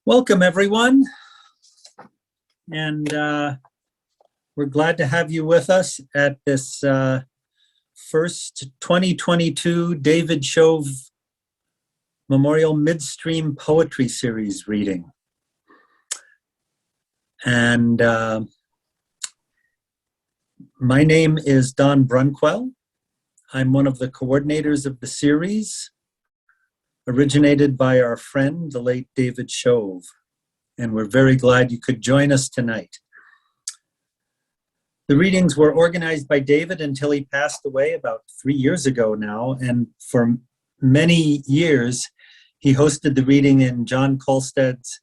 Welcome, everyone, and we're glad to have you with us at this first 2022 David Shove Memorial Midstream Poetry Series reading. And my name is Don Brunnquel. I'm one of the coordinators of the series, originated by our friend, the late David Shove. And we're very glad you could join us tonight. The readings were organized by David until he passed away about 3 years ago now. And for many years, he hosted the reading in John Kolsted's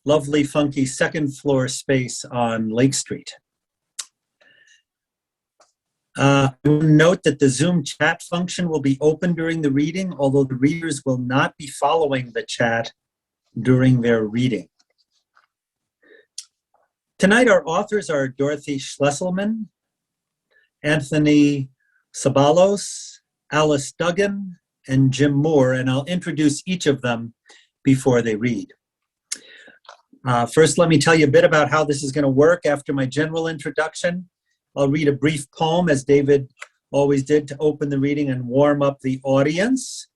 lovely, funky second floor space on Lake Street. I will note that the Zoom chat function will be open during the reading, although the readers will not be following the chat during their reading. Tonight, our authors are Dorothy Schlesselman, Anthony Ceballos, Alice Duggan, and Jim Moore, and I'll introduce each of them before they read. First, let me tell you a bit about how this is going to work after my general introduction. I'll read a brief poem, as David always did, to open the reading and warm up the audience,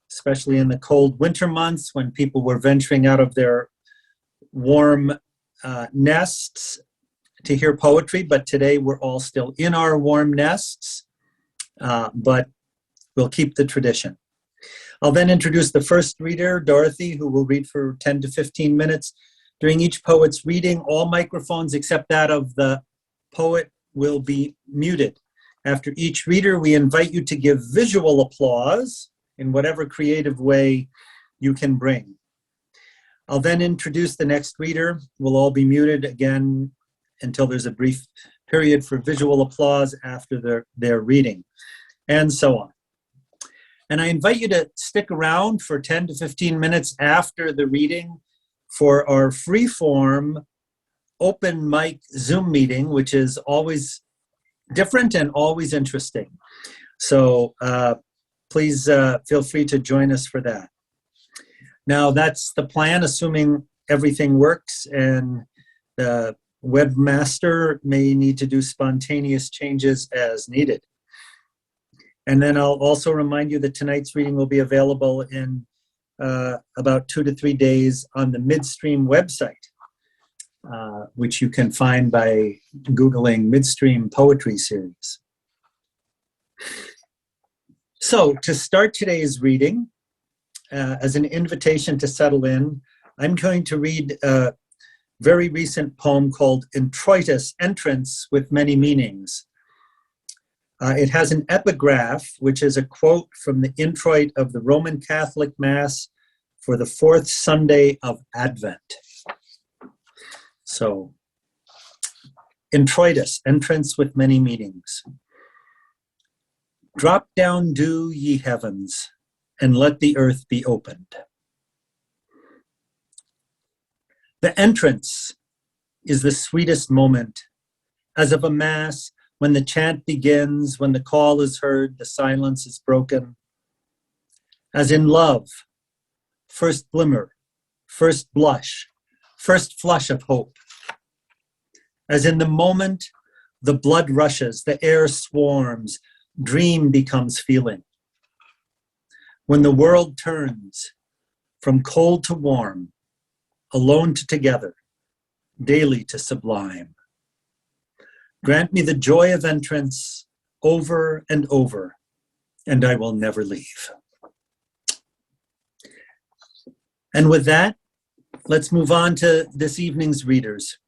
especially in the cold winter months when people were venturing out of their warm nests to hear poetry. But today we're all still in our warm nests, but we'll keep the tradition. I'll then introduce the first reader, Dorothy, who will read for 10 to 15 minutes. During each poet's reading, all microphones except that of the poet will be muted. After each reader, we invite you to give visual applause in whatever creative way you can bring. I'll then introduce the next reader. We'll all be muted again until there's a brief period for visual applause after their reading, and so on. And I invite you to stick around for 10 to 15 minutes after the reading for our free-form open mic Zoom meeting, which is always different and always interesting. So please feel free to join us for that. Now, that's the plan, assuming everything works, and the webmaster may need to do spontaneous changes as needed. And then I'll also remind you that tonight's reading will be available in about 2 to 3 days on the Midstream website, which you can find by Googling Midstream Poetry Series. So to start today's reading, as an invitation to settle in, I'm going to read a very recent poem called Introitus, Entrance with Many Meanings. It has an epigraph, which is a quote from the introit of the Roman Catholic Mass for the fourth Sunday of Advent. So, Introitus, Entrance with Many Meanings. Drop down dew, ye heavens, and let the earth be opened. The entrance is the sweetest moment, as of a mass, when the chant begins, when the call is heard, the silence is broken. As in love, first glimmer, first blush, first flush of hope. As in the moment, the blood rushes, the air swarms, dream becomes feeling. When the world turns from cold to warm, alone to together, daily to sublime. Grant me the joy of entrance over and over, and I will never leave. And with that, let's move on to this evening's readers.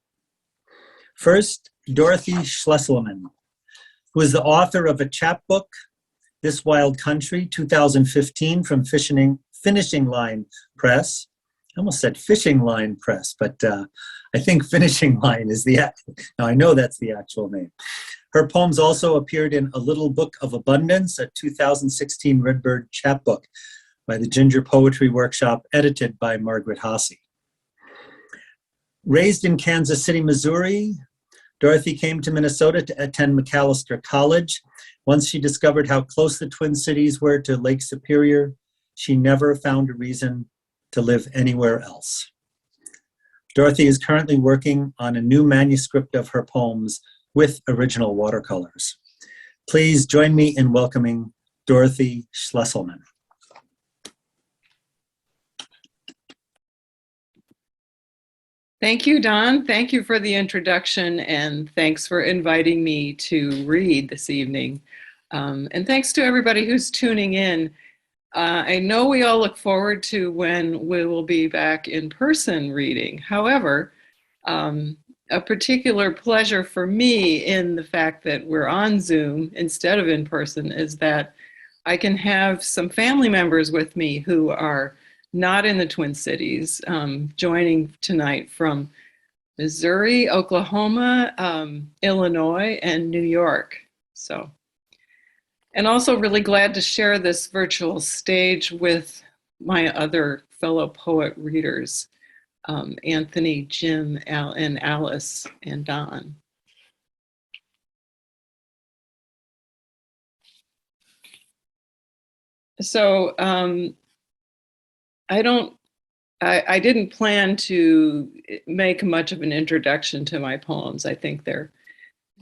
First, Dorothy Schlesselman, who is the author of a chapbook, This Wild Country, 2015, from Finishing Line Press. I almost said Fishing Line Press, but I think Finishing Line is now I know that's the actual name. Her poems also appeared in A Little Book of Abundance, a 2016 Redbird chapbook by the Ginger Poetry Workshop, edited by Margaret Hasse. Raised in Kansas City, Missouri, Dorothy came to Minnesota to attend Macalester College. Once she discovered how close the Twin Cities were to Lake Superior, she never found a reason to live anywhere else. Dorothy is currently working on a new manuscript of her poems with original watercolors. Please join me in welcoming Dorothy Schlesselman. Thank you, Don. Thank you for the introduction, and thanks for inviting me to read this evening. And thanks to everybody who's tuning in. I know we all look forward to when we will be back in person reading. However, a particular pleasure for me in the fact that we're on Zoom instead of in person is that I can have some family members with me who are not in the Twin Cities, joining tonight from Missouri, Oklahoma, Illinois, and New York. And also really glad to share this virtual stage with my other fellow poet readers, Anthony, Jim, and Alice, and Don. So I didn't plan to make much of an introduction to my poems. I think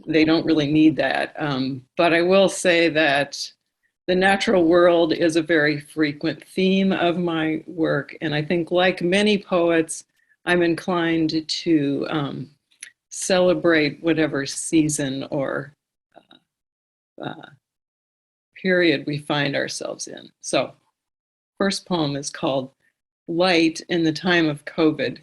they don't really need that. But I will say that the natural world is a very frequent theme of my work. And I think, like many poets, I'm inclined to celebrate whatever season or period we find ourselves in. So, first poem is called Light in the Time of COVID.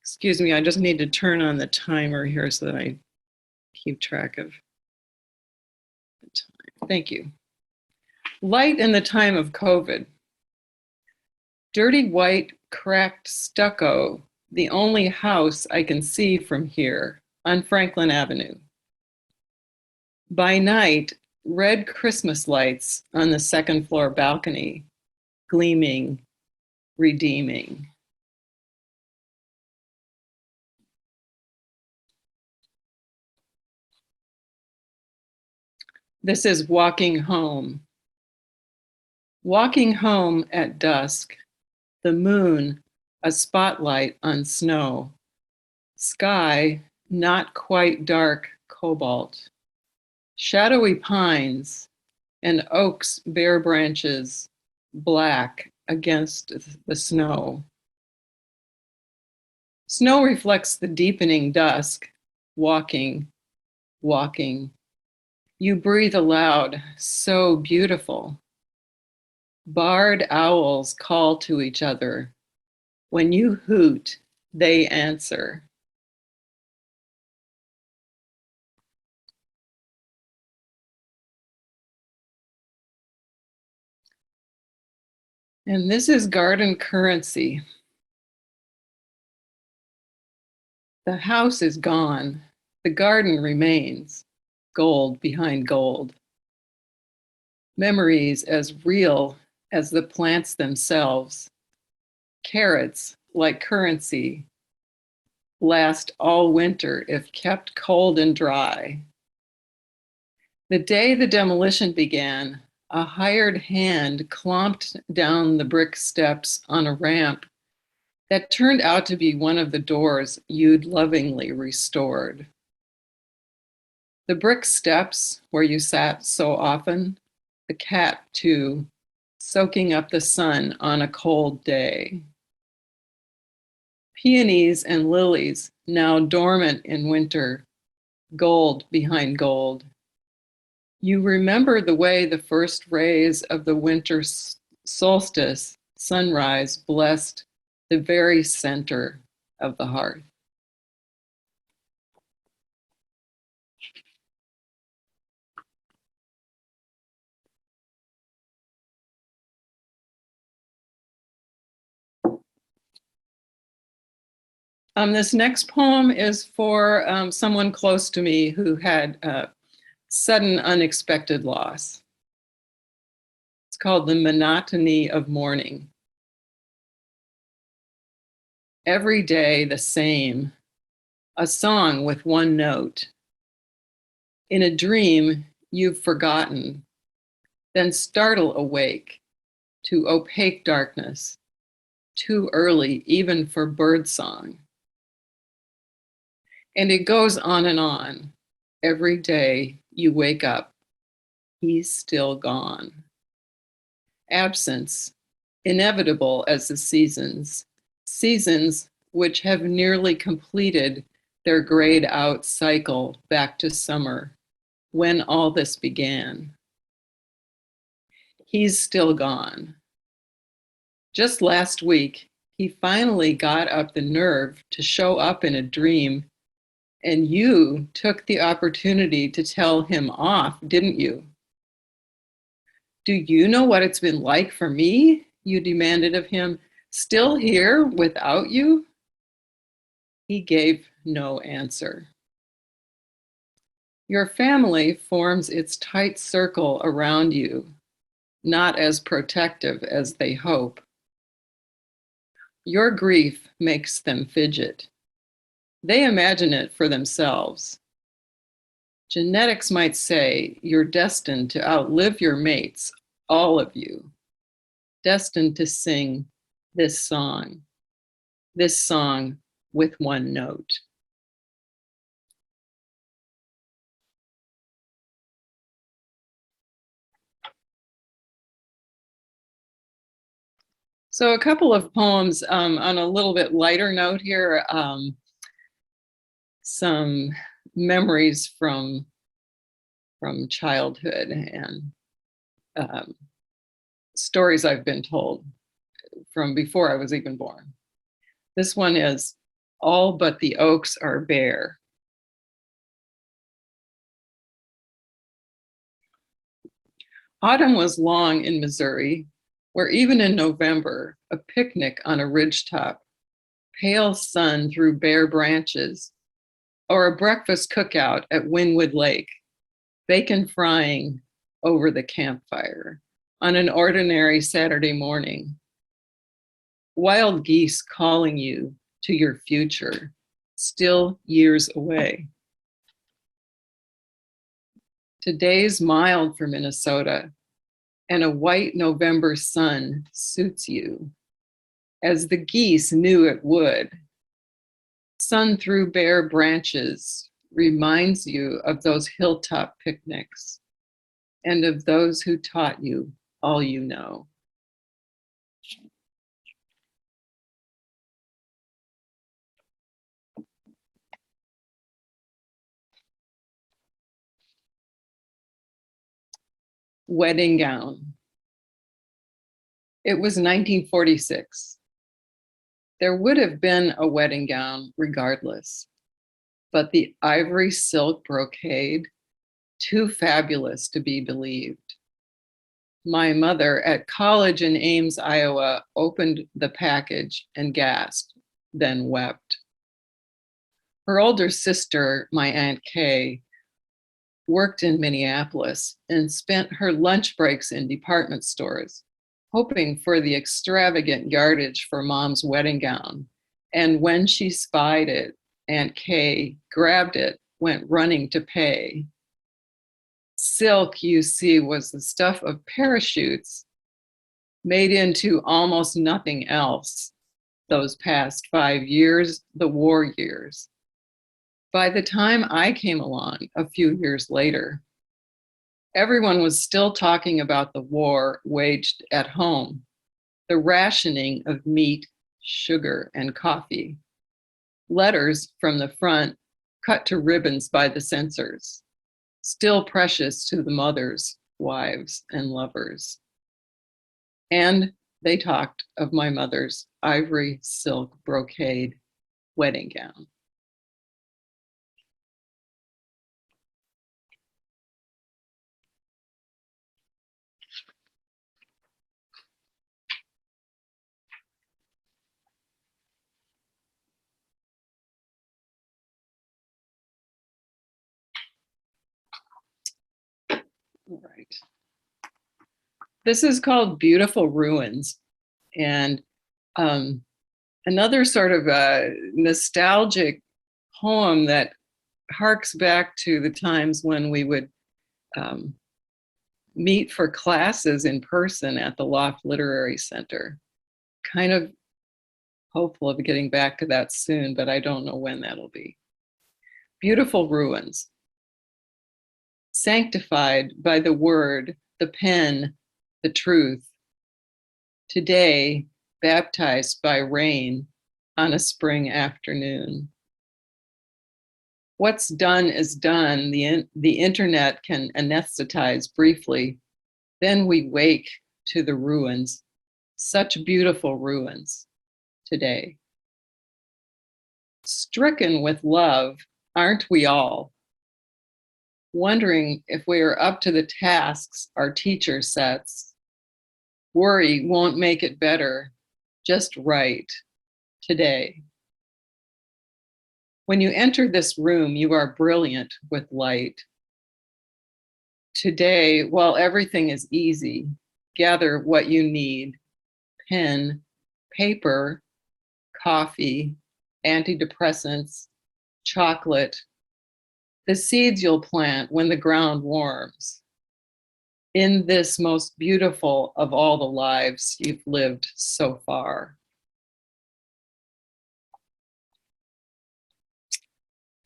Excuse me, I just need to turn on the timer here so that I keep track of the time. Thank you. Light in the time of COVID. Dirty white cracked stucco, the only house I can see from here on Franklin Avenue. By night, red Christmas lights on the second floor balcony, gleaming, redeeming. This is walking home. Walking home at dusk, the moon, a spotlight on snow. Sky, not quite dark cobalt. Shadowy pines and oaks' bare branches, black against the snow. Snow reflects the deepening dusk, walking, walking. You breathe aloud, so beautiful. Barred owls call to each other. When you hoot, they answer. And this is garden currency. The house is gone. The garden remains. Gold behind gold. Memories as real as the plants themselves. Carrots, like currency, last all winter if kept cold and dry. The day the demolition began, a hired hand clomped down the brick steps on a ramp that turned out to be one of the doors you'd lovingly restored. The brick steps where you sat so often, the cat too, soaking up the sun on a cold day. Peonies and lilies, now dormant in winter, gold behind gold. You remember the way the first rays of the winter solstice sunrise blessed the very center of the hearth. This next poem is for someone close to me who had sudden unexpected loss. It's called The Monotony of Mourning. Every day the same, a song with one note. In a dream you've forgotten, then startle awake to opaque darkness, too early even for birdsong. And it goes on and on. Every day you wake up, he's still gone. Absence, inevitable as the seasons, seasons which have nearly completed their grayed out cycle back to summer, when all this began. He's still gone. Just last week, he finally got up the nerve to show up in a dream, and you took the opportunity to tell him off, didn't you? Do you know what it's been like for me? You demanded of him, still here without you? He gave no answer. Your family forms its tight circle around you, not as protective as they hope. Your grief makes them fidget. They imagine it for themselves. Genetics might say you're destined to outlive your mates, all of you, destined to sing this song with one note. So a couple of poems on a little bit lighter note here, some memories from childhood and stories I've been told from before I was even born. This one is All But the Oaks Are Bare. Autumn was long in Missouri, where even in November, a picnic on a ridgetop, pale sun through bare branches, or a breakfast cookout at Wynwood Lake, bacon frying over the campfire on an ordinary Saturday morning. Wild geese calling you to your future, still years away. Today's mild for Minnesota, and a white November sun suits you, as the geese knew it would. Sun through bare branches reminds you of those hilltop picnics and of those who taught you all you know. Wedding gown. It was 1946. There would have been a wedding gown regardless, but the ivory silk brocade, too fabulous to be believed. My mother at college in Ames, Iowa, opened the package and gasped, then wept. Her older sister, my Aunt Kay, worked in Minneapolis and spent her lunch breaks in department stores, hoping for the extravagant yardage for Mom's wedding gown. And when she spied it, Aunt Kay grabbed it, went running to pay. Silk, you see, was the stuff of parachutes made into almost nothing else those past 5 years, the war years. By the time I came along a few years later, everyone was still talking about the war waged at home, the rationing of meat, sugar, and coffee. Letters from the front cut to ribbons by the censors, still precious to the mothers, wives, and lovers. And they talked of my mother's ivory silk brocade wedding gown. All right. This is called Beautiful Ruins. And another sort of a nostalgic poem that harks back to the times when we would meet for classes in person at the Loft Literary Center. Kind of hopeful of getting back to that soon, but I don't know when that'll be. Beautiful ruins, sanctified by the word, the pen, the truth. Today, baptized by rain on a spring afternoon. What's done is done. The internet can anesthetize briefly. Then we wake to the ruins, such beautiful ruins today. Stricken with love, aren't we all? Wondering if we are up to the tasks our teacher sets. Worry won't make it better, just right today. When you enter this room, you are brilliant with light. Today, while everything is easy, gather what you need: pen, paper, coffee, antidepressants, chocolate, the seeds you'll plant when the ground warms. In this most beautiful of all the lives you've lived so far.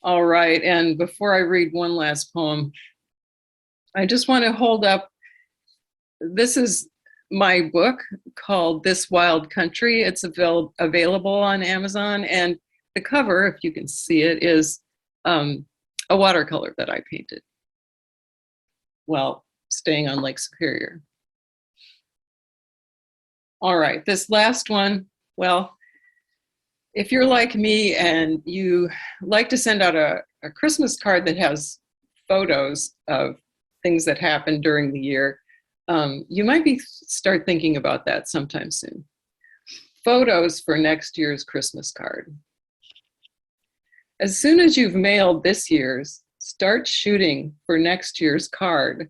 All right, and before I read one last poem, I just want to hold up, this is my book called This Wild Country. It's available on Amazon, and the cover, if you can see it, is a watercolor that I painted while staying on Lake Superior. All right, this last one, well, if you're like me and you like to send out a Christmas card that has photos of things that happened during the year, you might start thinking about that sometime soon. Photos for next year's Christmas card. As soon as you've mailed this year's, start shooting for next year's card.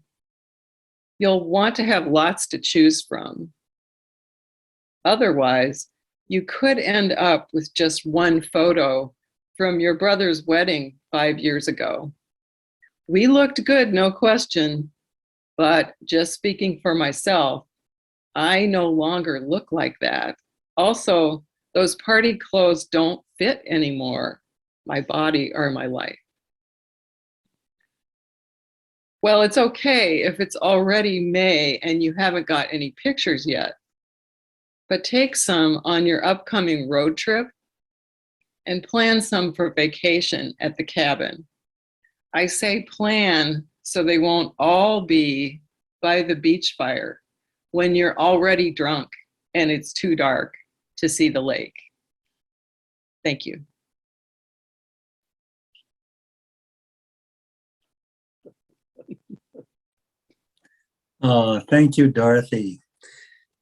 You'll want to have lots to choose from. Otherwise, you could end up with just one photo from your brother's wedding 5 years ago. We looked good, no question, but just speaking for myself, I no longer look like that. Also, those party clothes don't fit anymore, my body or my life. Well, it's okay if it's already May and you haven't got any pictures yet, but take some on your upcoming road trip and plan some for vacation at the cabin. I say plan so they won't all be by the beach fire when you're already drunk and it's too dark to see the lake. Thank you. Thank you, Dorothy.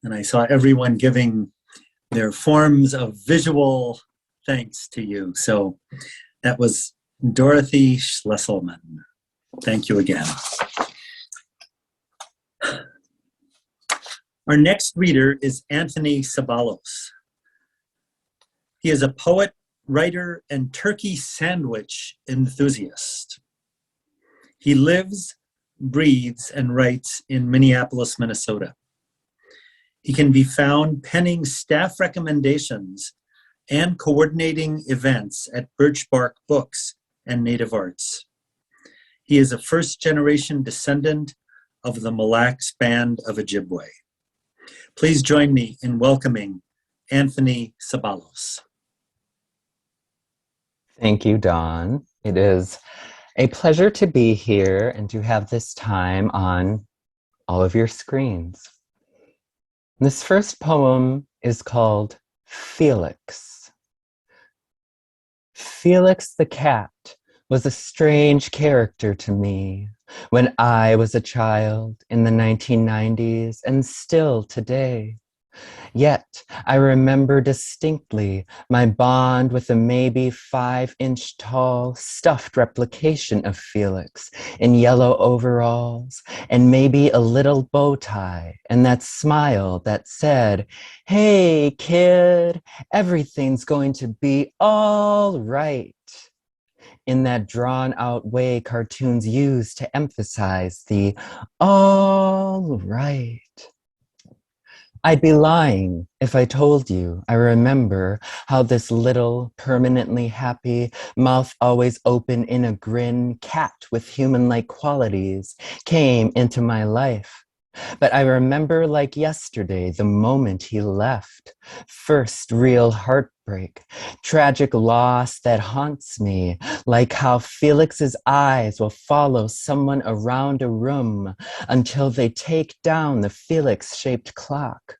And I saw everyone giving their forms of visual thanks to you. So that was Dorothy Schlesselman. Thank you again. Our next reader is Anthony Ceballos. He is a poet, writer, and turkey sandwich enthusiast. He lives, breathes, and writes in Minneapolis, Minnesota. He can be found penning staff recommendations and coordinating events at Birch Bark Books and Native Arts. He is a first-generation descendant of the Mille Lacs Band of Ojibwe. Please join me in welcoming Anthony Ceballos. Thank you, Dawn. It is a pleasure to be here and to have this time on all of your screens. This first poem is called Felix. Felix the cat was a strange character to me when I was a child in the 1990s and still today. Yet I remember distinctly my bond with a maybe 5-inch tall stuffed replication of Felix in yellow overalls and maybe a little bow tie and that smile that said, "Hey kid, everything's going to be all right," in that drawn out way cartoons use to emphasize the all right. I'd be lying if I told you I remember how this little, permanently happy, mouth always open in a grin cat with human-like qualities came into my life. But I remember like yesterday the moment he left. First real heartbreak, tragic loss that haunts me, like how Felix's eyes will follow someone around a room until they take down the Felix-shaped clock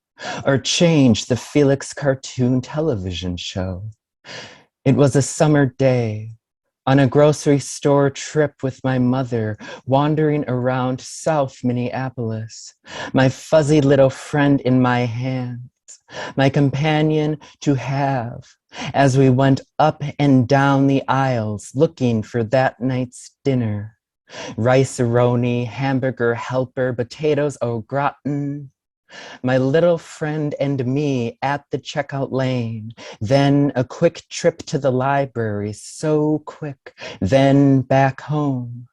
or change the Felix cartoon television show. It was a summer day, on a grocery store trip with my mother, wandering around South Minneapolis, my fuzzy little friend in my hands, my companion to have, as we went up and down the aisles looking for that night's dinner. Rice-a-roni, hamburger helper, potatoes au gratin, my little friend and me at the checkout lane, then a quick trip to the library, so quick, then back home.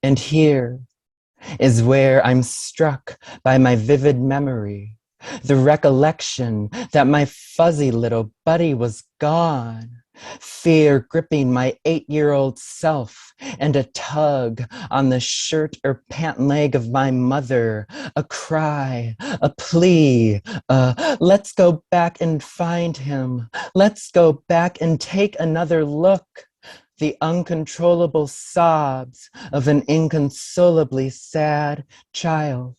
And here is where I'm struck by my vivid memory, the recollection that my fuzzy little buddy was gone, fear gripping my 8-year-old self, and a tug on the shirt or pant leg of my mother, a cry, a plea, let's go back and find him, let's go back and take another look. The uncontrollable sobs of an inconsolably sad child.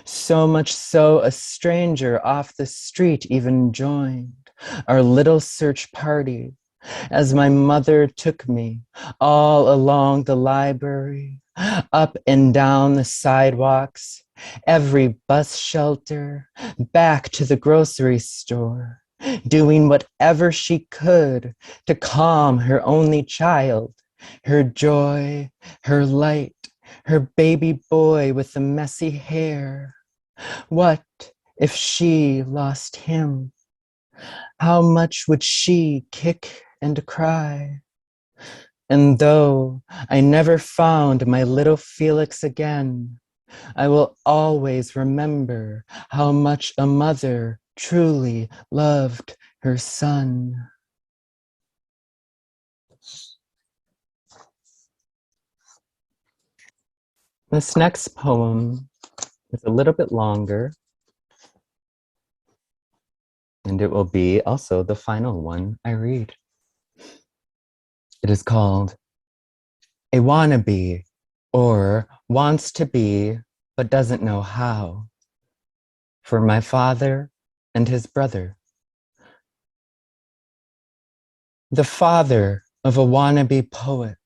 So much so a stranger off the street even joined our little search party as my mother took me all along the library, up and down the sidewalks, every bus shelter, back to the grocery store, doing whatever she could to calm her only child, her joy, her light, her baby boy with the messy hair. What if she lost him? How much would she kick and cry? And though I never found my little Felix again, I will always remember how much a mother truly loved her son. This next poem is a little bit longer, and it will be also the final one I read. It is called A Wannabe, or Wants to Be but Doesn't Know How, for my father and his brother. The father of a wannabe poet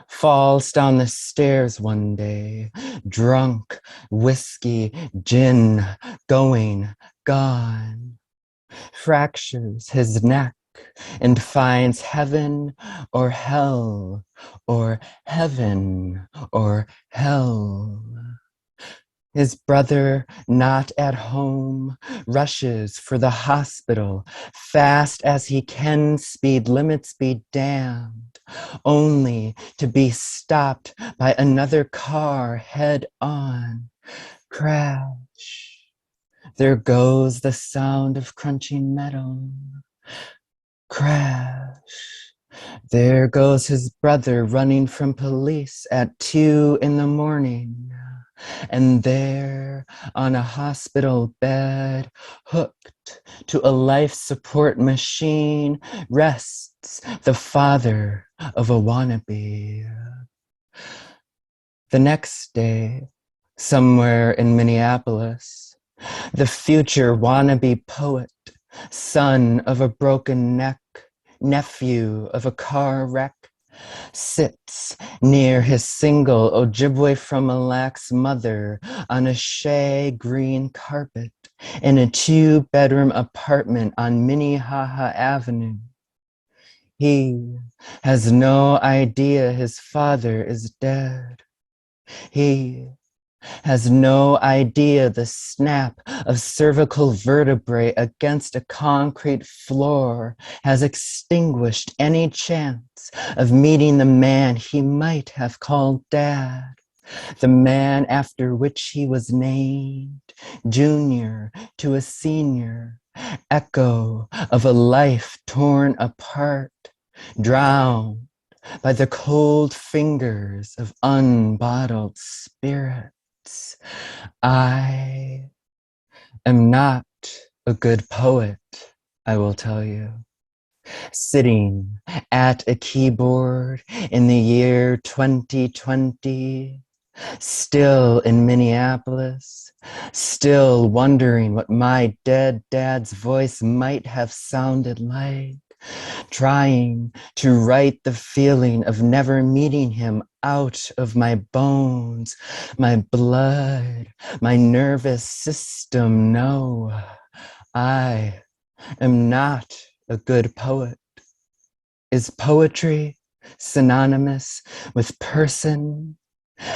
falls down the stairs one day, drunk, whiskey, gin, going, gone, fractures his neck and finds heaven or hell, or heaven or hell. His brother, not at home, rushes for the hospital, fast as he can, speed limits be damned, only to be stopped by another car head on. Crash. There goes the sound of crunching metal. Crash. There goes his brother running from police at 2 a.m. And there, on a hospital bed, hooked to a life support machine, rests the father of a wannabe. The next day, somewhere in Minneapolis, the future wannabe poet, son of a broken neck, nephew of a car wreck, sits near his single Ojibwe from Mille Lacs mother on a shea green carpet in a 2-bedroom apartment on Minnehaha Avenue. He has no idea his father is dead. He has no idea the snap of cervical vertebrae against a concrete floor has extinguished any chance of meeting the man he might have called dad. the man after which he was named, junior to a senior, echo of a life torn apart, drowned by the cold fingers of unbottled spirits. I am not a good poet, I will tell you. Sitting at a keyboard in the year 2020, still in Minneapolis, still wondering what my dead dad's voice might have sounded like, trying to write the feeling of never meeting him out of my bones, my blood, my nervous system. No, I am not a good poet. Is poetry synonymous with person?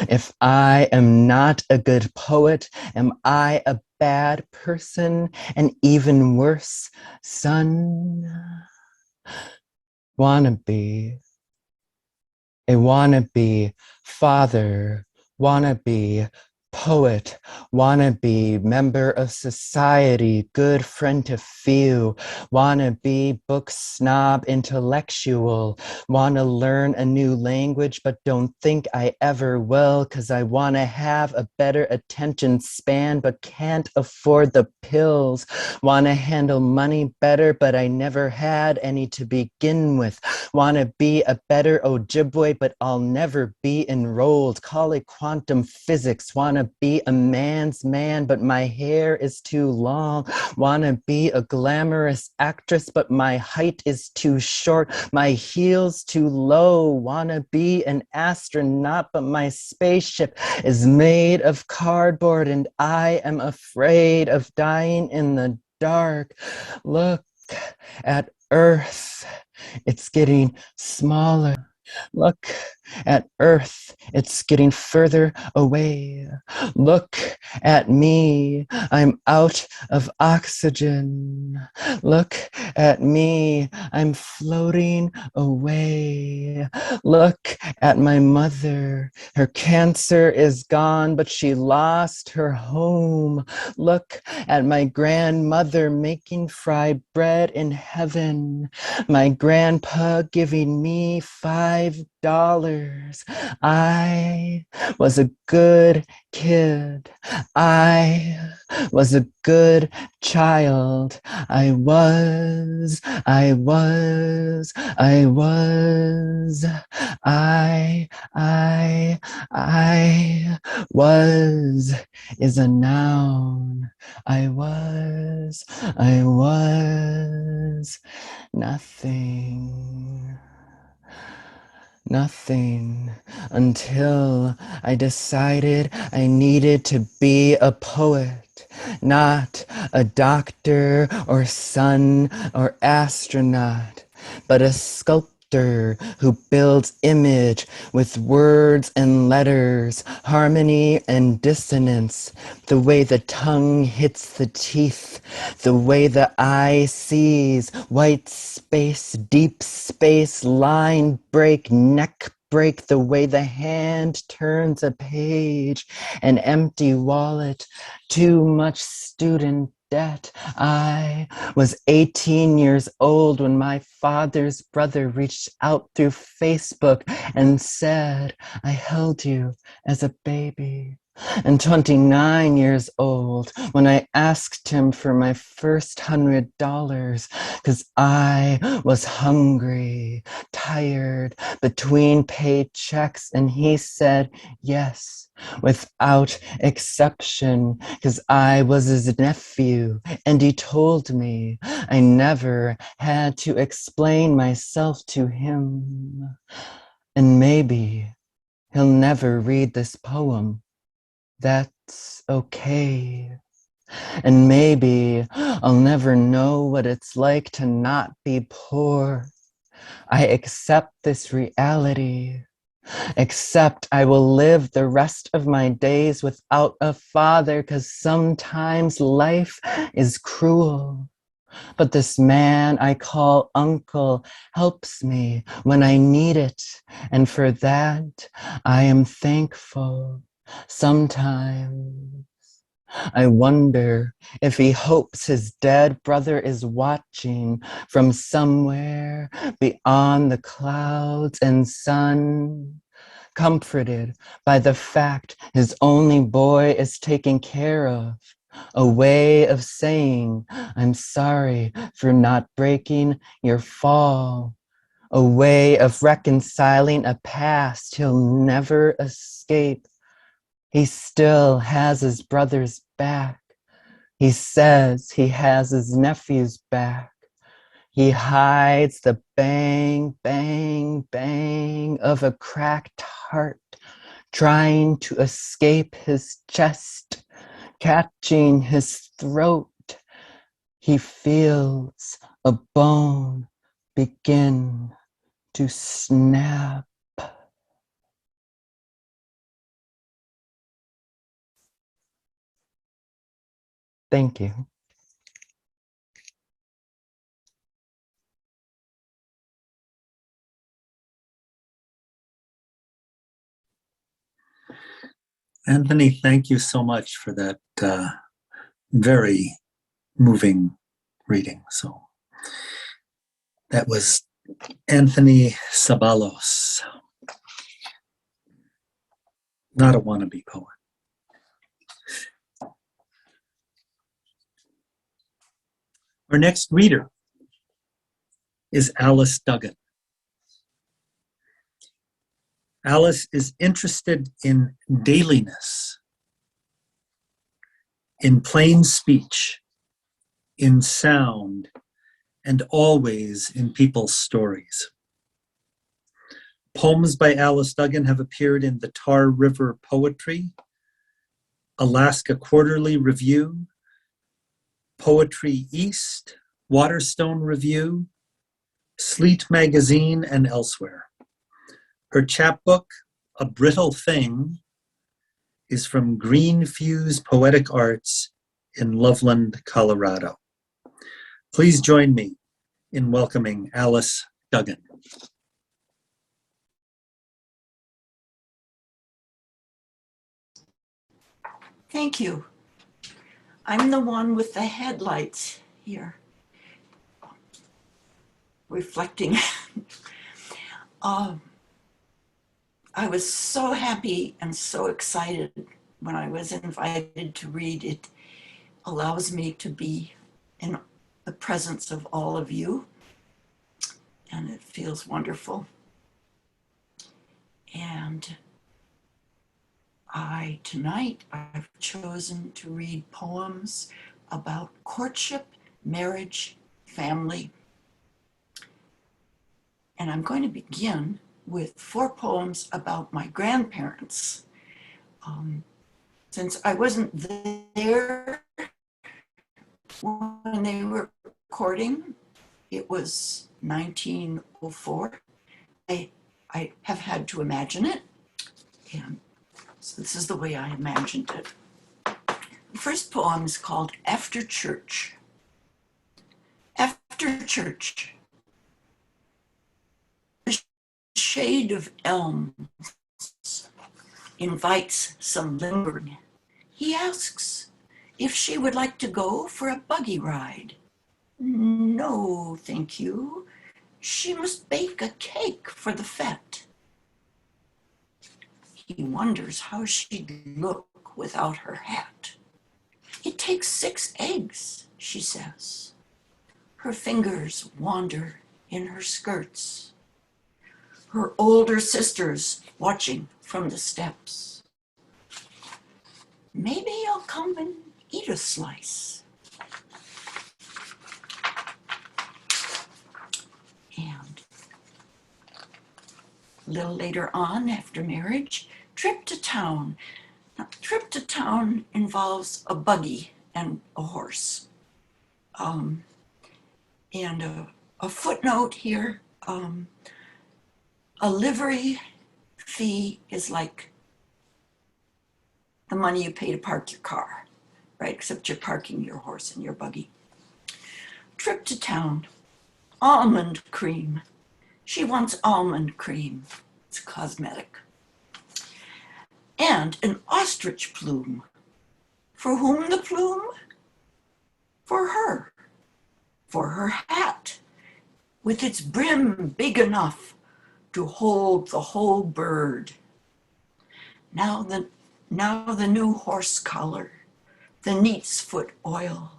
If I am not a good poet, am I a bad person? And even worse, son? Wannabe, a wannabe father, wannabe poet, wannabe member of society, good friend to few, wannabe book snob intellectual, wanna learn a new language but don't think I ever will, cause I wanna have a better attention span but can't afford the pills, wanna handle money better but I never had any to begin with, wanna be a better Ojibwe but I'll never be enrolled, call it quantum physics, wanna be a man's man, but my hair is too long. Wanna be a glamorous actress, but my height is too short. My heels too low. Wanna be an astronaut, but my spaceship is made of cardboard and I am afraid of dying in the dark. Look at Earth. It's getting smaller. Look at Earth, it's getting further away. Look at me, I'm out of oxygen. Look at me, I'm floating away. Look at my mother, her cancer is gone, but she lost her home. Look at my grandmother making fried bread in heaven. My grandpa giving me $5. I was a good kid. I was a good child. I was. I was is a noun. I was nothing. Nothing until I decided I needed to be a poet, not a doctor or son or astronaut, but a sculptor who builds image with words and letters, harmony and dissonance, the way the tongue hits the teeth, the way the eye sees, white space, deep space, line break, neck break, the way the hand turns a page, an empty wallet, too much student debt. I was 18 years old when my father's brother reached out through Facebook and said, I held you as a baby. And 29 years old when I asked him for my first $100 because I was hungry, tired, between paychecks, and he said yes, without exception, because I was his nephew, and he told me I never had to explain myself to him. And maybe he'll never read this poem. That's okay. And maybe I'll never know what it's like to not be poor. I accept this reality, except I will live the rest of my days without a father, because sometimes life is cruel. But this man I call uncle helps me when I need it, and for that I am thankful. Sometimes I wonder if he hopes his dead brother is watching from somewhere beyond the clouds and sun, comforted by the fact his only boy is taken care of. A way of saying, I'm sorry for not breaking your fall. A way of reconciling a past he'll never escape. He still has his brother's back. He says he has his nephew's back. He hides the bang, bang, bang of a cracked heart, trying to escape his chest, catching his throat. He feels a bone begin to snap. Thank you. Anthony, thank you so much for that very moving reading. So that was Anthony Ceballos, not a wannabe poet. Our next reader is Alice Duggan. Alice is interested in dailiness, in plain speech, in sound, and always in people's stories. Poems by Alice Duggan have appeared in the Tar River Poetry, Alaska Quarterly Review, Poetry East, Waterstone Review, Sleet Magazine, and elsewhere. Her chapbook, A Brittle Thing, is from Green Fuse Poetic Arts in Loveland, Colorado. Please join me in welcoming Alice Duggan. Thank you. I'm the one with the headlights here, reflecting. I was so happy and so excited when I was invited to read. It allows me to be in the presence of all of you, and it feels wonderful. And tonight I've chosen to read poems about courtship, marriage, family. And I'm going to begin with 4 poems about my grandparents. Since I wasn't there when they were courting, it was 1904. I have had to imagine it, and so this is the way I imagined it. The first poem is called After Church. After church, the shade of elms invites some lingering. He asks if she would like to go for a buggy ride. No, thank you. She must bake a cake for the fete. He wonders how she'd look without her hat. It takes 6 eggs, she says. Her fingers wander in her skirts. Her older sisters watching from the steps. Maybe I'll come and eat a slice. And a little later on, after marriage, trip to town. Now, trip to town involves a buggy and a horse. And a footnote here, a livery fee is like the money you pay to park your car, right? Except you're parking your horse and your buggy. Trip to town. Almond cream. She wants almond cream. It's cosmetic. And an ostrich plume. For whom the plume? For her. For her hat, with its brim big enough to hold the whole bird. Now the new horse collar, the neat's foot oil,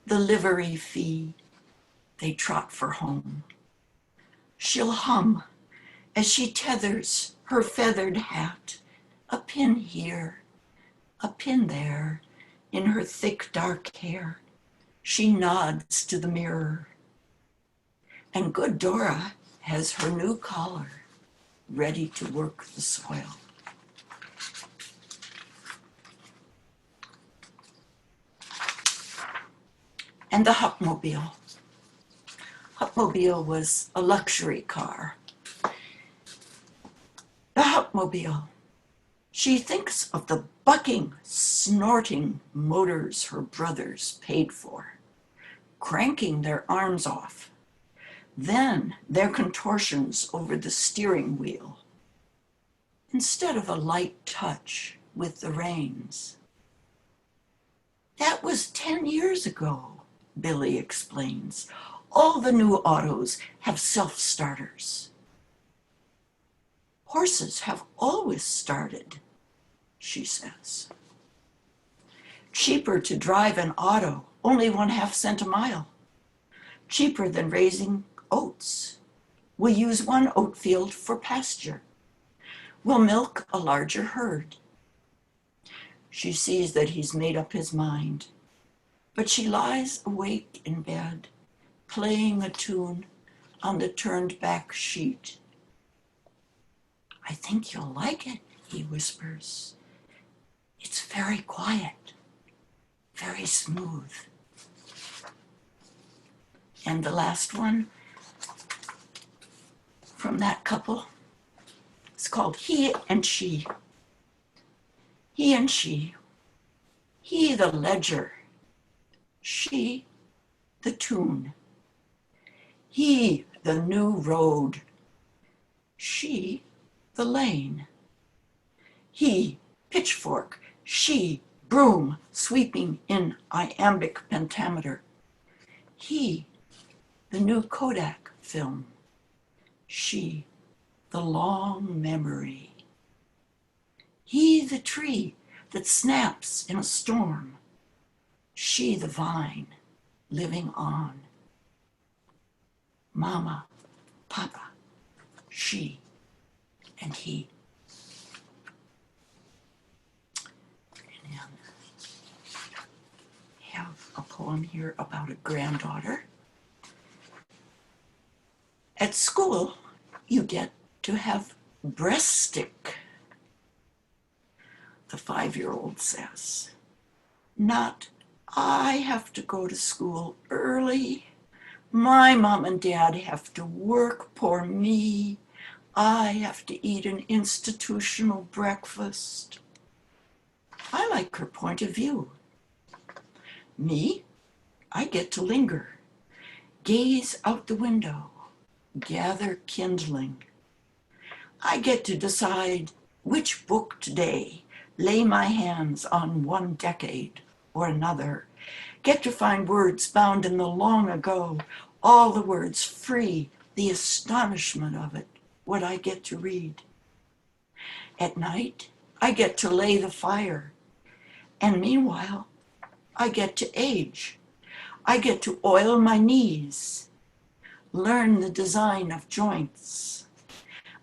the livery fee, they trot for home. She'll hum as she tethers her feathered hat, a pin here, a pin there, in her thick dark hair. She nods to the mirror. And good Dora has her new collar, ready to work the soil. And the Hupmobile. Hupmobile was a luxury car. The Hupmobile. She thinks of the bucking, snorting motors her brothers paid for, cranking their arms off, then their contortions over the steering wheel, instead of a light touch with the reins. That was 10 years ago, Billy explains. All the new autos have self-starters. Horses have always started, she says. Cheaper to drive an auto, only 1/2 cent a mile. Cheaper than raising oats. We'll use one oat field for pasture. We'll milk a larger herd. She sees that he's made up his mind, but she lies awake in bed, playing a tune on the turned back sheet. I think you'll like it, he whispers. It's very quiet, very smooth. And the last one from that couple, it's called He and She. He and she. He the ledger, she the tune. He the new road, she the lane. He pitchfork, she broom sweeping in iambic pentameter. He the new Kodak film, she the long memory. He the tree that snaps in a storm, she the vine living on. Mama, Papa, she, and he. And I have a poem here about a granddaughter. At school, you get to have breast stick, the 5-year-old says. Not, I have to go to school early. My mom and dad have to work, poor me. I have to eat an institutional breakfast. I like her point of view. Me, I get to linger, gaze out the window, gather kindling. I get to decide which book today, lay my hands on one decade or another, get to find words found in the long ago, all the words free, the astonishment of it, what I get to read. At night, I get to lay the fire, and meanwhile, I get to age. I get to oil my knees, learn the design of joints,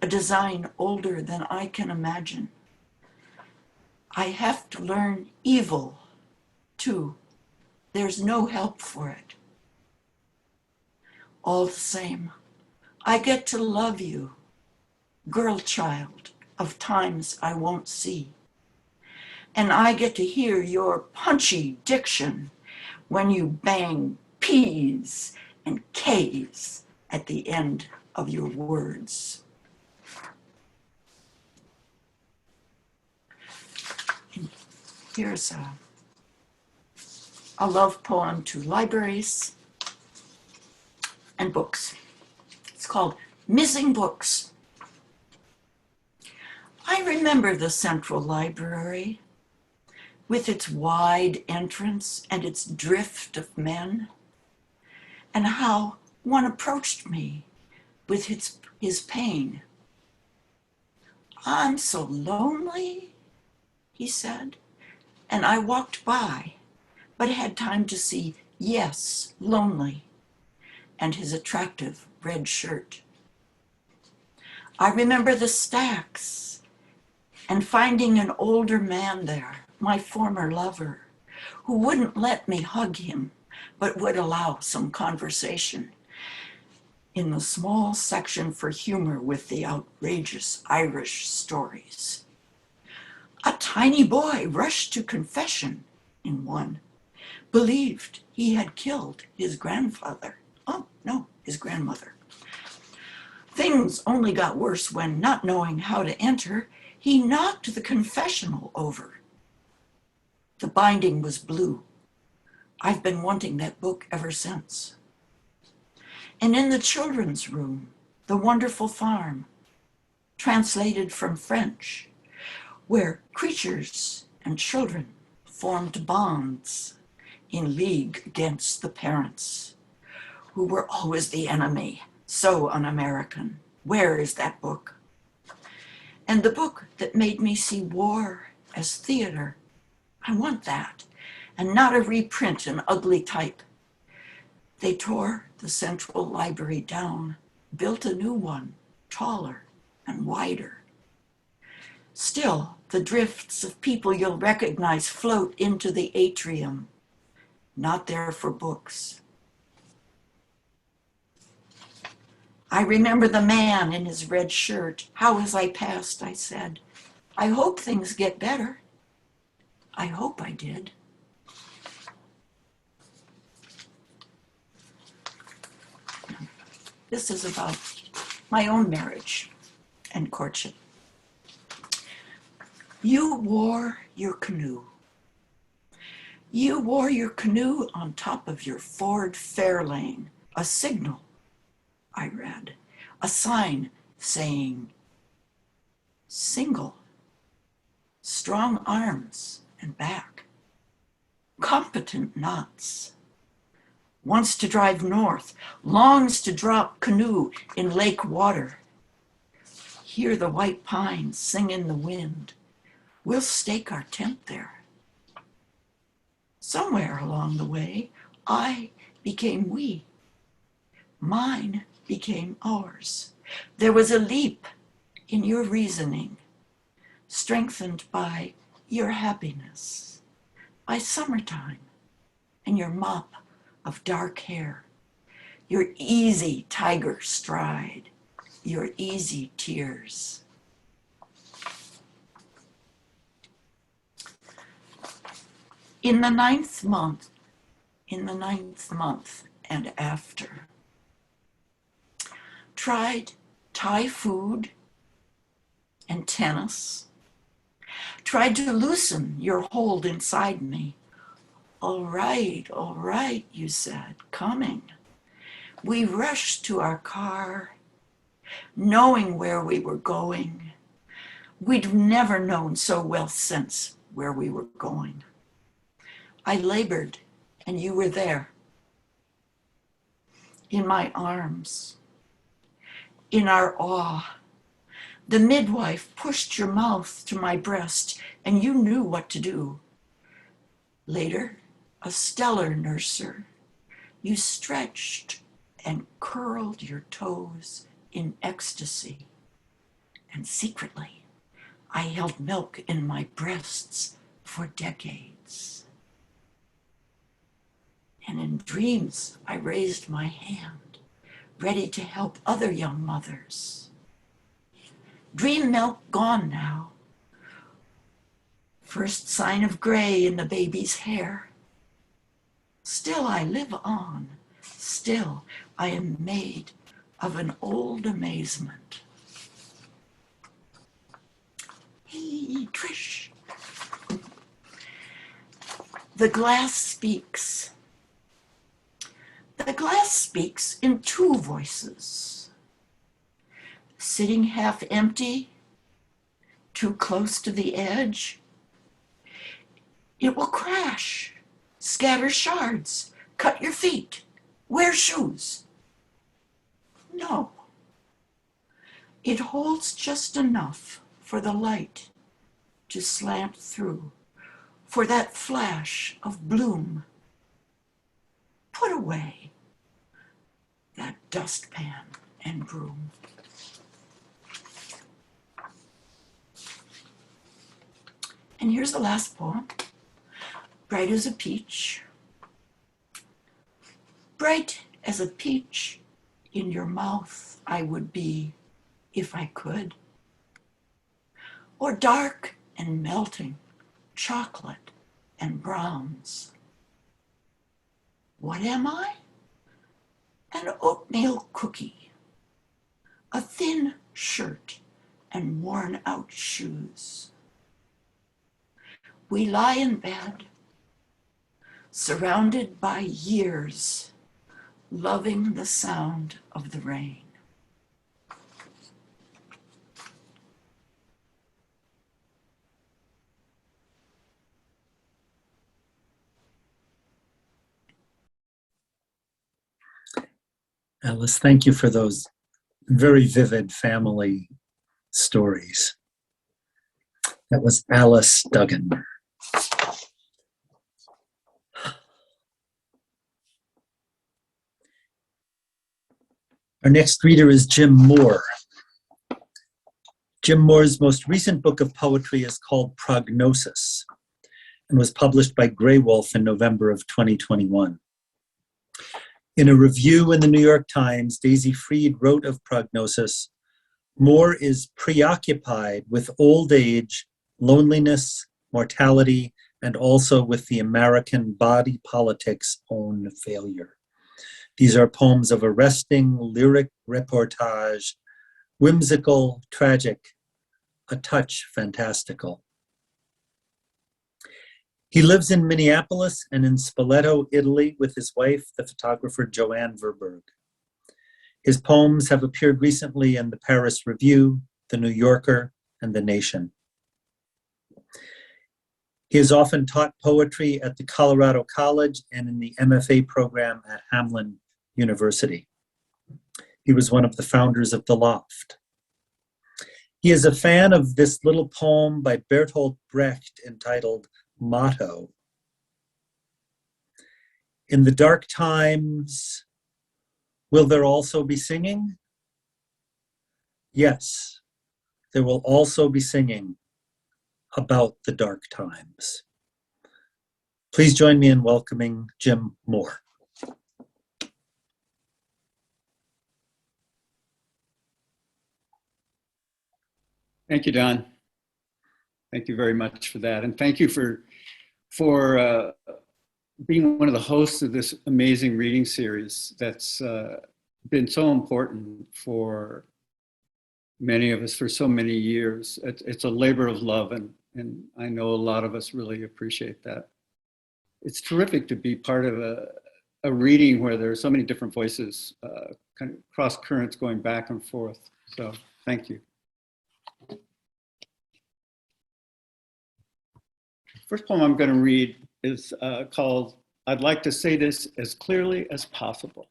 a design older than I can imagine. I have to learn evil, too. There's no help for it. All the same, I get to love you, girl child of times I won't see. And I get to hear your punchy diction when you bang P's and K's at the end of your words. And here's a love poem to libraries. books. It's called Missing Books. I remember the Central Library with its wide entrance and its drift of men, and how one approached me with his pain. "I'm so lonely," he said, and I walked by, but had time to see, yes, lonely, and his attractive red shirt. I remember the stacks and finding an older man there, my former lover, who wouldn't let me hug him, but would allow some conversation in the small section for humor with the outrageous Irish stories. A tiny boy rushed to confession in one, believed he had killed his grandfather. Oh, no, his grandmother. Things only got worse when, not knowing how to enter, he knocked the confessional over. The binding was blue. I've been wanting that book ever since. And in the children's room, The Wonderful Farm, translated from French, where creatures and children formed bonds in league against the parents, who were always the enemy, so un-American. Where is that book? And the book that made me see war as theater. I want that, and not a reprint in ugly type. They tore the Central Library down, built a new one, taller and wider. Still, the drifts of people you'll recognize float into the atrium, not there for books. I remember the man in his red shirt. How as I passed, I said, "I hope things get better." I hope I did. This is about my own marriage and courtship. You wore your canoe. You wore your canoe on top of your Ford Fairlane, a signal, I read, a sign saying, single, strong arms and back, competent knots, wants to drive north, longs to drop canoe in lake water. Hear the white pines sing in the wind. We'll stake our tent there. Somewhere along the way, I became we. Mine became ours. There was a leap in your reasoning, strengthened by your happiness, by summertime and your mop of dark hair, your easy tiger stride, your easy tears. In the ninth month and after, tried Thai food and tennis, tried to loosen your hold inside me. All right, you said, coming. We rushed to our car, knowing where we were going. We'd never known so well since where we were going. I labored, and you were there. In my arms, in our awe, the midwife pushed your mouth to my breast, and you knew what to do. Later, a stellar nurser, you stretched and curled your toes in ecstasy. And secretly, I held milk in my breasts for decades. And in dreams, I raised my hand, ready to help other young mothers. Dream milk gone now. First sign of gray in the baby's hair. Still I live on. Still I am made of an old amazement. Hey, Trish. The glass speaks. The glass speaks in two voices. Sitting half empty, too close to the edge, it will crash, scatter shards, cut your feet, wear shoes. No, it holds just enough for the light to slant through, for that flash of bloom. Put away that dustpan and broom. And here's the last poem. Bright as a peach. Bright as a peach in your mouth I would be if I could. Or dark and melting, chocolate and browns. What am I? An oatmeal cookie, a thin shirt and worn out shoes. We lie in bed, surrounded by years, loving the sound of the rain. Alice, thank you for those very vivid family stories. That was Alice Duggan. Our next reader is Jim Moore. Jim Moore's most recent book of poetry is called Prognosis and was published by Grey Wolf in November of 2021. In a review in the New York Times, Daisy Freed wrote of Prognosis, Moore is preoccupied with old age, loneliness, mortality, and also with the American body politic's own failure. These are poems of arresting lyric reportage, whimsical, tragic, a touch fantastical. He lives in Minneapolis and in Spoleto, Italy, with his wife, the photographer Joanne Verberg. His poems have appeared recently in the Paris Review, the New Yorker, and the Nation. He has often taught poetry at the Colorado College and in the MFA program at Hamline University. He was one of the founders of The Loft. He is a fan of this little poem by Bertolt Brecht entitled Motto. In the dark times, will there also be singing? Yes, there will also be singing about the dark times. Please join me in welcoming Jim Moore. Thank you, Don. Thank you very much for that. And thank you for being one of the hosts of this amazing reading series that's been so important for many of us for so many years. It's a labor of love, and I know a lot of us really appreciate that. It's terrific to be part of a reading where there are so many different voices, kind of cross currents going back and forth. So thank you. First poem I'm going to read is called I'd Like to Say This as Clearly as Possible.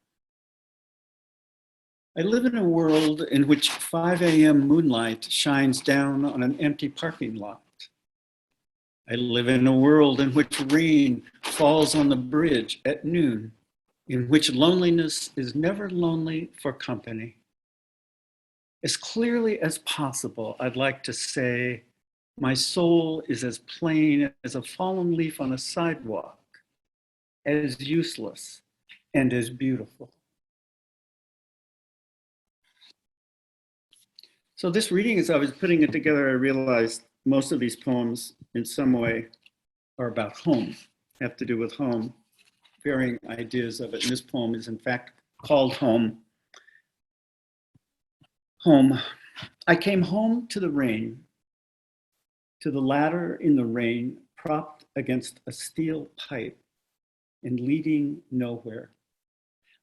I live in a world in which 5 a.m. moonlight shines down on an empty parking lot. I live in a world in which rain falls on the bridge at noon, in which loneliness is never lonely for company. As clearly as possible, I'd like to say, my soul is as plain as a fallen leaf on a sidewalk, as useless and as beautiful. So this reading, as I was putting it together, I realized most of these poems in some way are about home, have to do with home, varying ideas of it. And this poem is in fact called Home. Home. I came home to the rain, to the ladder in the rain, propped against a steel pipe and leading nowhere.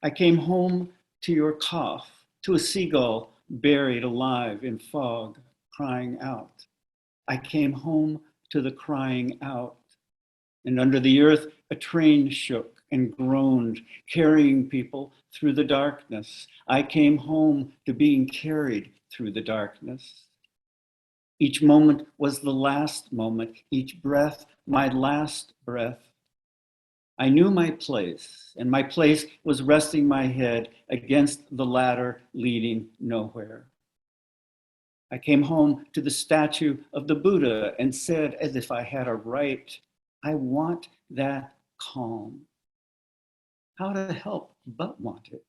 I came home to your cough, to a seagull buried alive in fog, crying out. I came home to the crying out. And under the earth, a train shook and groaned, carrying people through the darkness. I came home to being carried through the darkness. Each moment was the last moment, each breath, my last breath. I knew my place, and my place was resting my head against the ladder leading nowhere. I came home to the statue of the Buddha and said, as if I had a right, I want that calm. How to help but want it?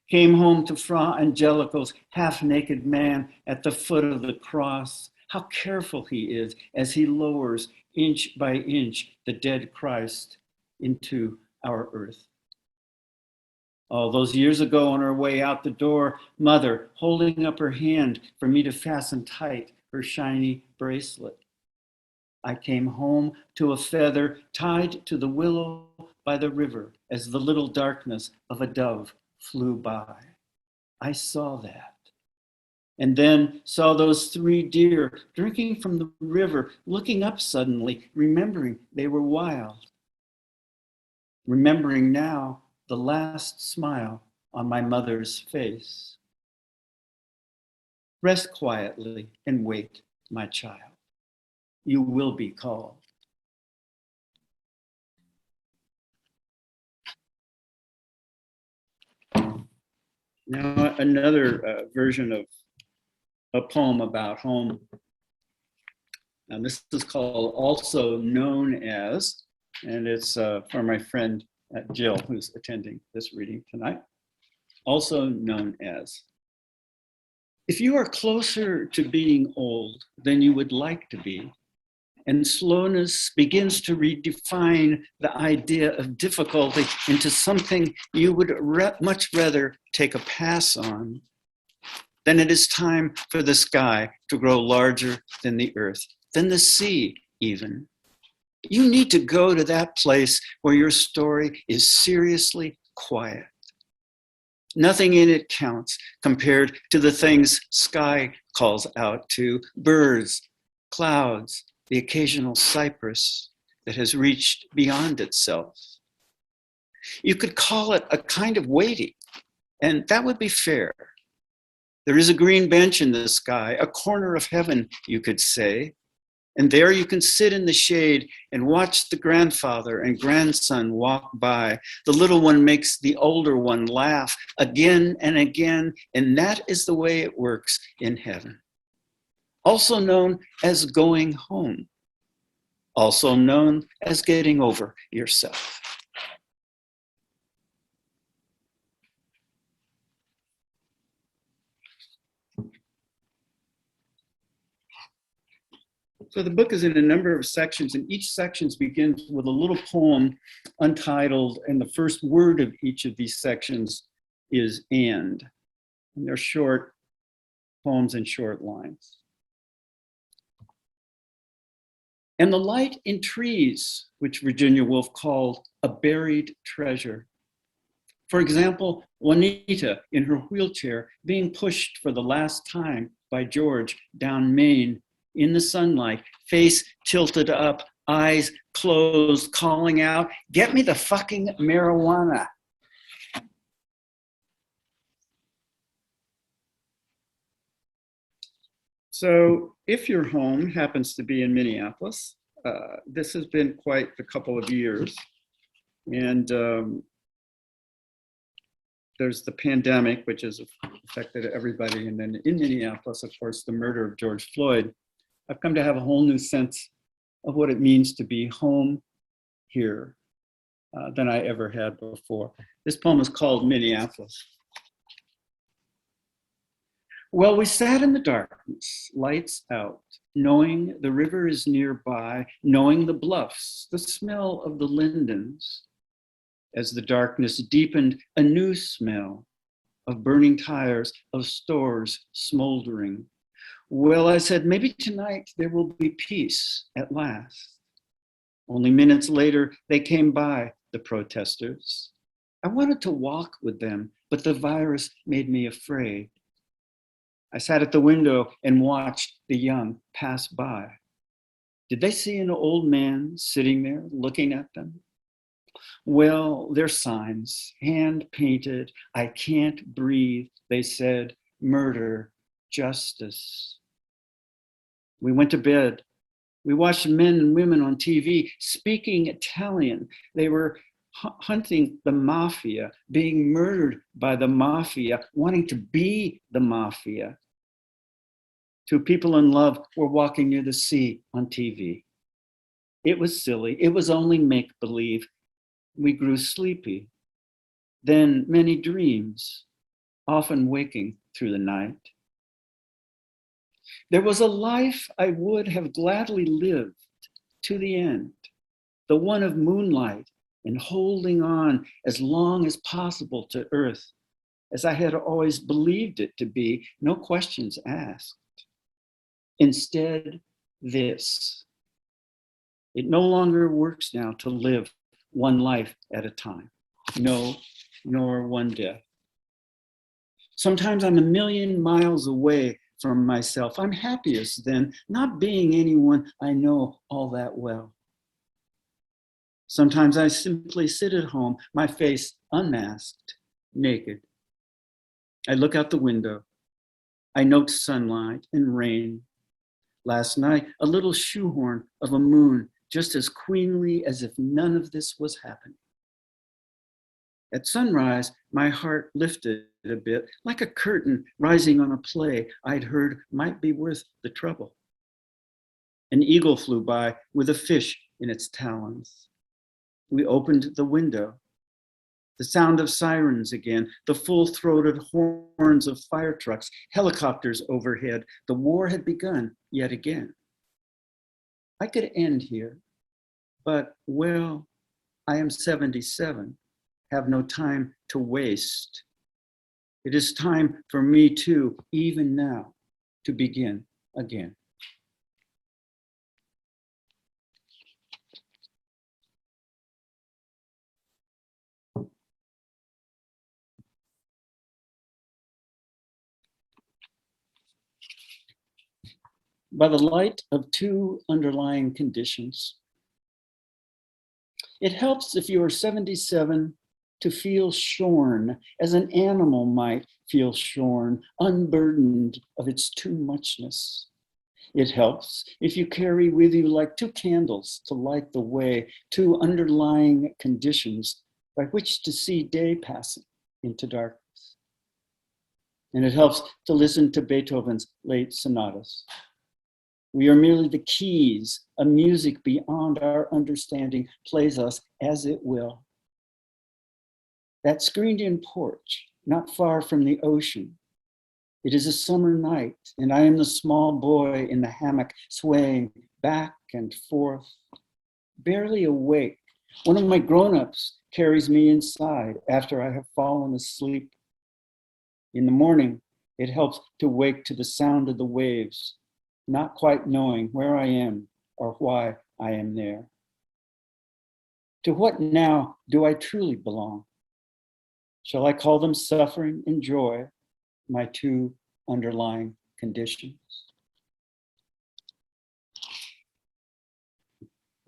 Came home to Fra Angelico's half-naked man at the foot of the cross. How careful he is as he lowers inch by inch the dead Christ into our earth. All those years ago on her way out the door, Mother holding up her hand for me to fasten tight her shiny bracelet. I came home to a feather tied to the willow by the river as the little darkness of a dove flew by. I saw that. And then saw those 3 deer drinking from the river, looking up suddenly, remembering they were wild. Remembering now the last smile on my mother's face. Rest quietly and wait, my child. You will be called. Now another version of a poem about home. And this is called Also Known As, and it's for my friend Jill, who's attending this reading tonight. Also known as. If you are closer to being old than you would like to be, and slowness begins to redefine the idea of difficulty into something you would much rather take a pass on, then it is time for the sky to grow larger than the earth, than the sea even. You need to go to that place where your story is seriously quiet. Nothing in it counts compared to the things sky calls out to, birds, clouds, the occasional cypress that has reached beyond itself. You could call it a kind of waiting, and that would be fair. There is a green bench in the sky, a corner of heaven, you could say, and there you can sit in the shade and watch the grandfather and grandson walk by. The little one makes the older one laugh again and again, and that is the way it works in heaven. Also known as going home, also known as getting over yourself. So the book is in a number of sections, and each section begins with a little poem untitled, and the first word of each of these sections is and they're short poems and short lines. And the light in trees, which Virginia Woolf called a buried treasure. For example, Juanita in her wheelchair being pushed for the last time by George down Main in the sunlight, face tilted up, eyes closed, calling out, "Get me the fucking marijuana." So if your home happens to be in Minneapolis, this has been quite a couple of years. And there's the pandemic, which has affected everybody. And then in Minneapolis, of course, the murder of George Floyd. I've come to have a whole new sense of what it means to be home here than I ever had before. This poem is called Minneapolis. Well, we sat in the darkness, lights out, knowing the river is nearby, knowing the bluffs, the smell of the lindens. As the darkness deepened, a new smell of burning tires, of stores smoldering. Well, I said, maybe tonight there will be peace at last. Only minutes later, they came by, the protesters. I wanted to walk with them, but the virus made me afraid. I sat at the window and watched the young pass by. Did they see an old man sitting there looking at them? Well, they're signs, hand painted. I can't breathe, they said. Murder, justice. We went to bed. We watched men and women on TV speaking Italian. They were hunting the mafia, being murdered by the mafia, wanting to be the mafia. Two people in love were walking near the sea on TV. It was silly. It was only make-believe. We grew sleepy. Then many dreams, often waking through the night. There was a life I would have gladly lived to the end, the one of moonlight and holding on as long as possible to earth, as I had always believed it to be, no questions asked. Instead, this. It no longer works now to live one life at a time, no, nor one death. Sometimes I'm a million miles away from myself. I'm happiest then, not being anyone I know all that well. Sometimes I simply sit at home, my face unmasked, naked. I look out the window. I note sunlight and rain. Last night, a little shoehorn of a moon, just as queenly as if none of this was happening. At sunrise, my heart lifted a bit, like a curtain rising on a play I'd heard might be worth the trouble. An eagle flew by with a fish in its talons. We opened the window. The sound of sirens again, the full-throated horns of fire trucks, helicopters overhead. The war had begun yet again. I could end here, but, well, I am 77, have no time to waste. It is time for me too, even now, to begin again. By the light of two underlying conditions. It helps if you are 77 to feel shorn, as an animal might feel shorn, unburdened of its too muchness. It helps if you carry with you like two candles to light the way, two underlying conditions by which to see day passing into darkness. And it helps to listen to Beethoven's late sonatas. We are merely the keys. A music beyond our understanding plays us as it will. That screened-in porch, not far from the ocean. It is a summer night, and I am the small boy in the hammock, swaying back and forth, barely awake. One of my grown-ups carries me inside after I have fallen asleep. In the morning, it helps to wake to the sound of the waves, not quite knowing where I am or why I am there. To what now do I truly belong? Shall I call them suffering and joy, my two underlying conditions?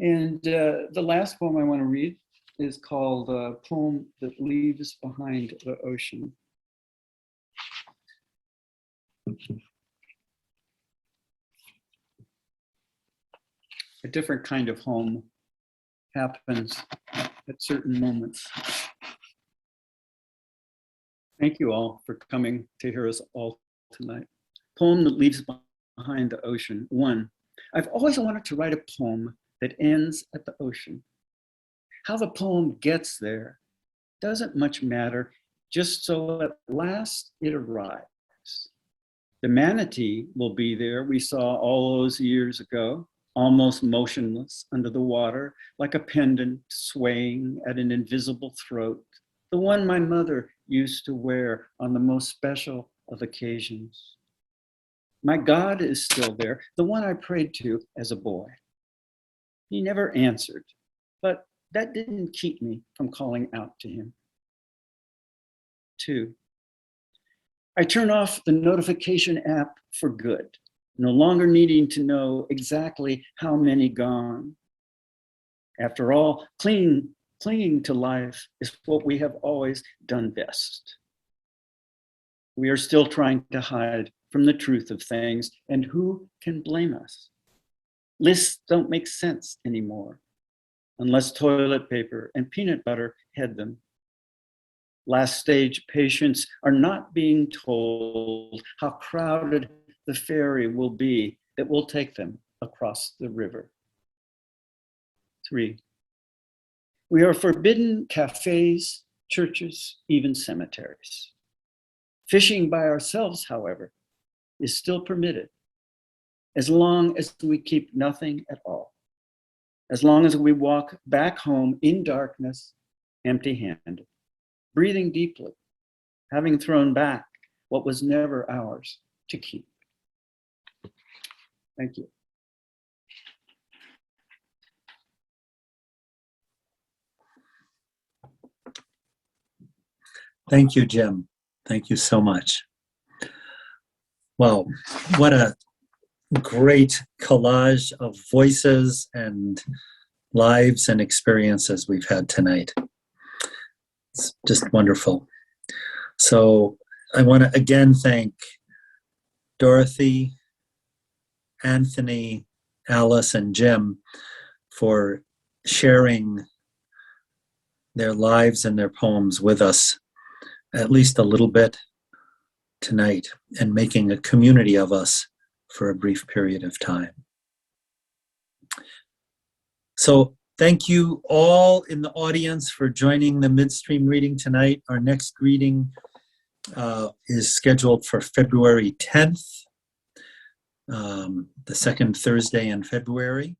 And the last poem I want to read is called A Poem That Leaves Behind the Ocean. A different kind of home happens at certain moments. Thank you all for coming to hear us all tonight. Poem that leaves behind the ocean. 1, I've always wanted to write a poem that ends at the ocean. How the poem gets there doesn't much matter, just so at last it arrives. The manatee will be there we saw all those years ago, almost motionless under the water, like a pendant swaying at an invisible throat, the one my mother used to wear on the most special of occasions. My God is still there, the one I prayed to as a boy. He never answered, but that didn't keep me from calling out to him. 2. I turn off the notification app for good, no longer needing to know exactly how many gone. After all, clinging to life is what we have always done best. We are still trying to hide from the truth of things, and who can blame us? Lists don't make sense anymore, unless toilet paper and peanut butter head them. Last stage patients are not being told how crowded the ferry will be that will take them across the river. 3. We are forbidden cafes, churches, even cemeteries. Fishing by ourselves, however, is still permitted, as long as we keep nothing at all. As long as we walk back home in darkness, empty-handed, breathing deeply, having thrown back what was never ours to keep. Thank you. Thank you, Jim. Thank you so much. Well, what a great collage of voices and lives and experiences we've had tonight. It's just wonderful. So I want to again thank Dorothy, Anthony, Alice, and Jim for sharing their lives and their poems with us at least a little bit tonight and making a community of us for a brief period of time. So thank you all in the audience for joining the Midstream reading tonight. Our next reading is scheduled for February 10th, the second Thursday in February.